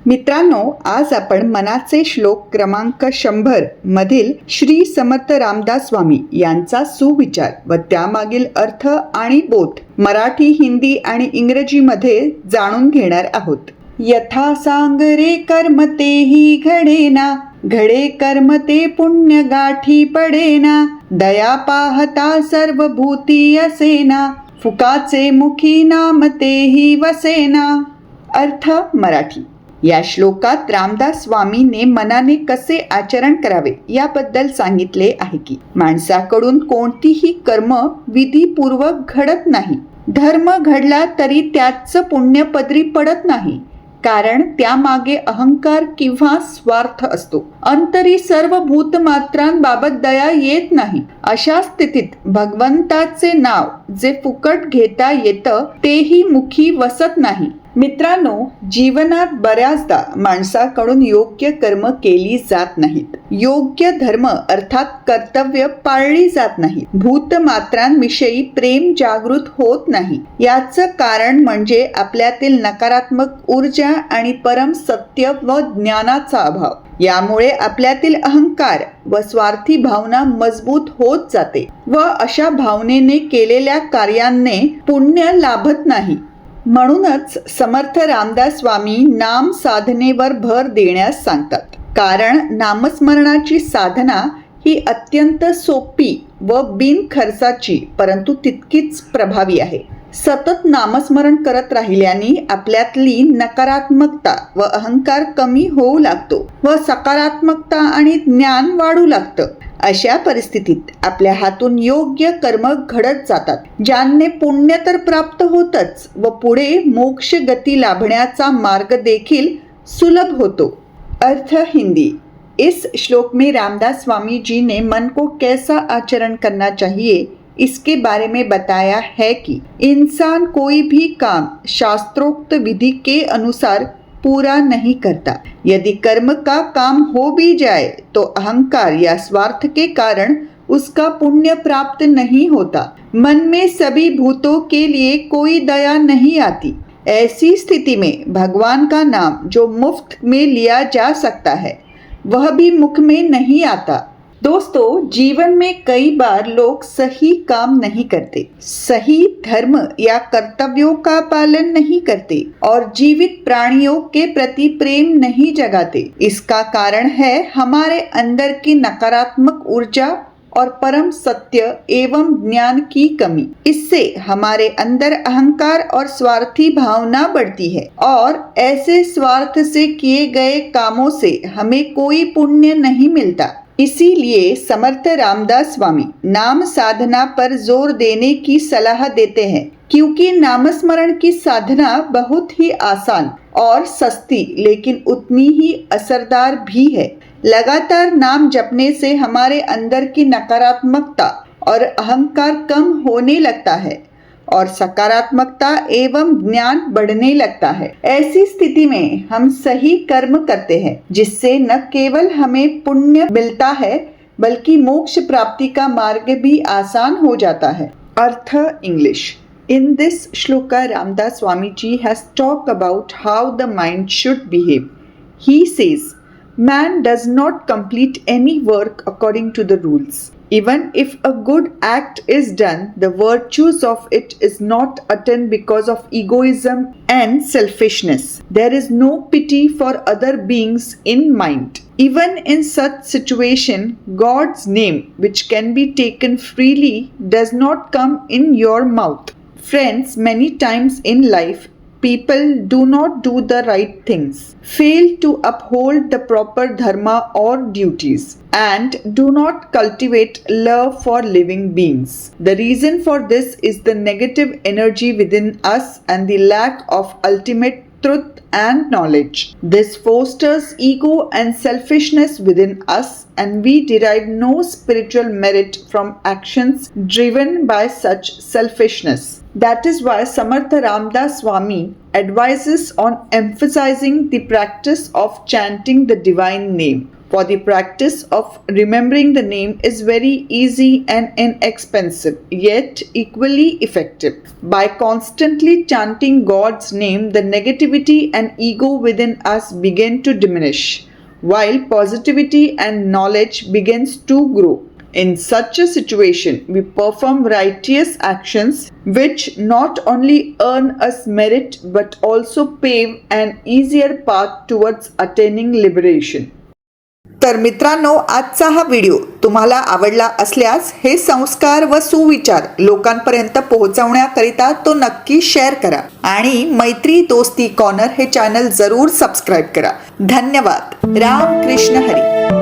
मित्रांनो, आज आपण मनाचे श्लोक क्रमांक 100 मधील श्री समर्थ रामदास स्वामी यांचा सुविचार व त्यामागील अर्थ आणि बोध मराठी, हिंदी आणि इंग्रजीमध्ये जाणून घेणार आहोत. यथा सांगरे कर्म तेही घडेना, घडे कर्म ते पुण्य गाठी पडेना, दया पाहता सर्व भूती असेना, फुकाचे मुखी नाम तेही वसेना. अर्थ मराठी. या श्लोकात रामदास स्वामीने मनाने कसे आचरण करावे याबद्दल सांगितले आहे की माणसाकडून कोणतीही कर्म विधीपूर्वक घडत नाही. धर्म घडला तरी त्याचं पुण्य पदरी पडत नाही, कारण त्यामागे अहंकार किंवा स्वार्थ असतो. अंतरी सर्व भूतमात्रांबाबत दया येत नाही. अशा स्थितीत भगवंताचे नाव जे फुकट घेता येतं तेही मुखी वसत नाही. मित्रांनो, जीवनात बऱ्याचदा माणसाकडून योग्य कर्म केली जात नाहीत. योग्य धर्म अर्थात कर्तव्य पाळली जात नाहीत. भूतमात्रांविषयी प्रेम जागृत होत नाही. याचं कारण म्हणजे आपल्यातील नकारात्मक ऊर्जा आणि परम सत्य व ज्ञानाचा अभाव. यामुळे आपल्यातील अहंकार व स्वार्थी भावना मजबूत होत जाते व अशा भावनेने केलेल्या कार्यांना पुण्य लाभत नाही. म्हणूनच समर्थ रामदास स्वामी नाम साधनेवर भर देण्यास सांगतात. कारण नामस्मरणाची साधना ही अत्यंत सोपी व बिनखर्चाची परंतु तितकीच प्रभावी आहे. सतत नामस्मरण करत राहिल्याने आपल्यातली नकारात्मकता व अहंकार कमी होऊ लागतो व सकारात्मकता आणि ज्ञान वाढू लागतं. अशा परिस्थितीत आपल्या हातून योग्य कर्म घडत जातात, ज्यांने पुण्य तर प्राप्त होतच व पुढे मोक्ष गती लाभण्याचा मार्ग देखील सुलभ होतो. अर्थ हिंदी. इस श्लोक में रामदास स्वामी जी ने मन को कैसा आचरण करना चाहिए इसके बारे में बताया है कि इंसान कोई भी काम शास्त्रोक्त विधि के अनुसार पूरा नहीं करता. यदि कर्म का काम हो भी जाए तो अहंकार या स्वार्थ के कारण उसका पुण्य प्राप्त नहीं होता. मन में सभी भूतों के लिए कोई दया नहीं आती. ऐसी स्थिति में भगवान का नाम जो मुफ्त में लिया जा सकता है वह भी मुख में नहीं आता. दोस्तों, जीवन में कई बार लोग सही काम नहीं करते, सही धर्म या कर्तव्यों का पालन नहीं करते और जीवित प्राणियों के प्रति प्रेम नहीं जगाते. इसका कारण है हमारे अंदर की नकारात्मक ऊर्जा और परम सत्य एवं ज्ञान की कमी. इससे हमारे अंदर अहंकार और स्वार्थी भावना बढ़ती है और ऐसे स्वार्थ से किए गए कामों से हमें कोई पुण्य नहीं मिलता. इसीलिए समर्थ रामदास स्वामी नाम साधना पर जोर देने की सलाह देते हैं, क्योंकि नामस्मरण की साधना बहुत ही आसान और सस्ती लेकिन उतनी ही असरदार भी है. लगातार नाम जपने से हमारे अंदर की नकारात्मकता और अहंकार कम होने लगता है और सकारात्मकता एवं ज्ञान बढ़ने लगता है. ऐसी स्थिति में हम सही कर्म करते हैं, जिससे न केवल हमें पुण्य मिलता है बल्कि मोक्ष प्राप्ति का मार्ग भी आसान हो जाता है. अर्थ English. In this shloka, Ramdas Swamiji has talked about how the mind should behave. He says, man does not complete any work according to the rules. Even if a good act is done, the virtues of it is not attained because of egoism and selfishness. There is no pity for other beings in mind. Even in such situation, God's name, which can be taken freely, does not come in your mouth. Friends, many times in life, people do not do the right things, fail to uphold the proper dharma or duties, and do not cultivate love for living beings. The reason for this is the negative energy within us and the lack of ultimate truth and knowledge. This fosters ego and selfishness within us, and we derive no spiritual merit from actions driven by such selfishness. That is why Samartha Ramdas Swami advises on emphasizing the practice of chanting the divine name. For the practice of remembering the name is very easy and inexpensive, yet equally effective. By constantly chanting God's name, the negativity and ego within us begin to diminish, while positivity and knowledge begins to grow. In such a situation, we perform righteous actions which not only earn us merit but also pave an easier path towards attaining liberation. तर मित्रांनो, आजचा हा video तुम्हाला आवडला असल्यास हे संस्कार व सुविचार लोकांपर्यंत पोहोचवण्याकरिता तो नक्की शेअर करा आणि मैत्री दोस्ती कॉर्नर हे चॅनल जरूर सबस्क्राईब करा. धन्यवाद. राम कृष्ण हरी.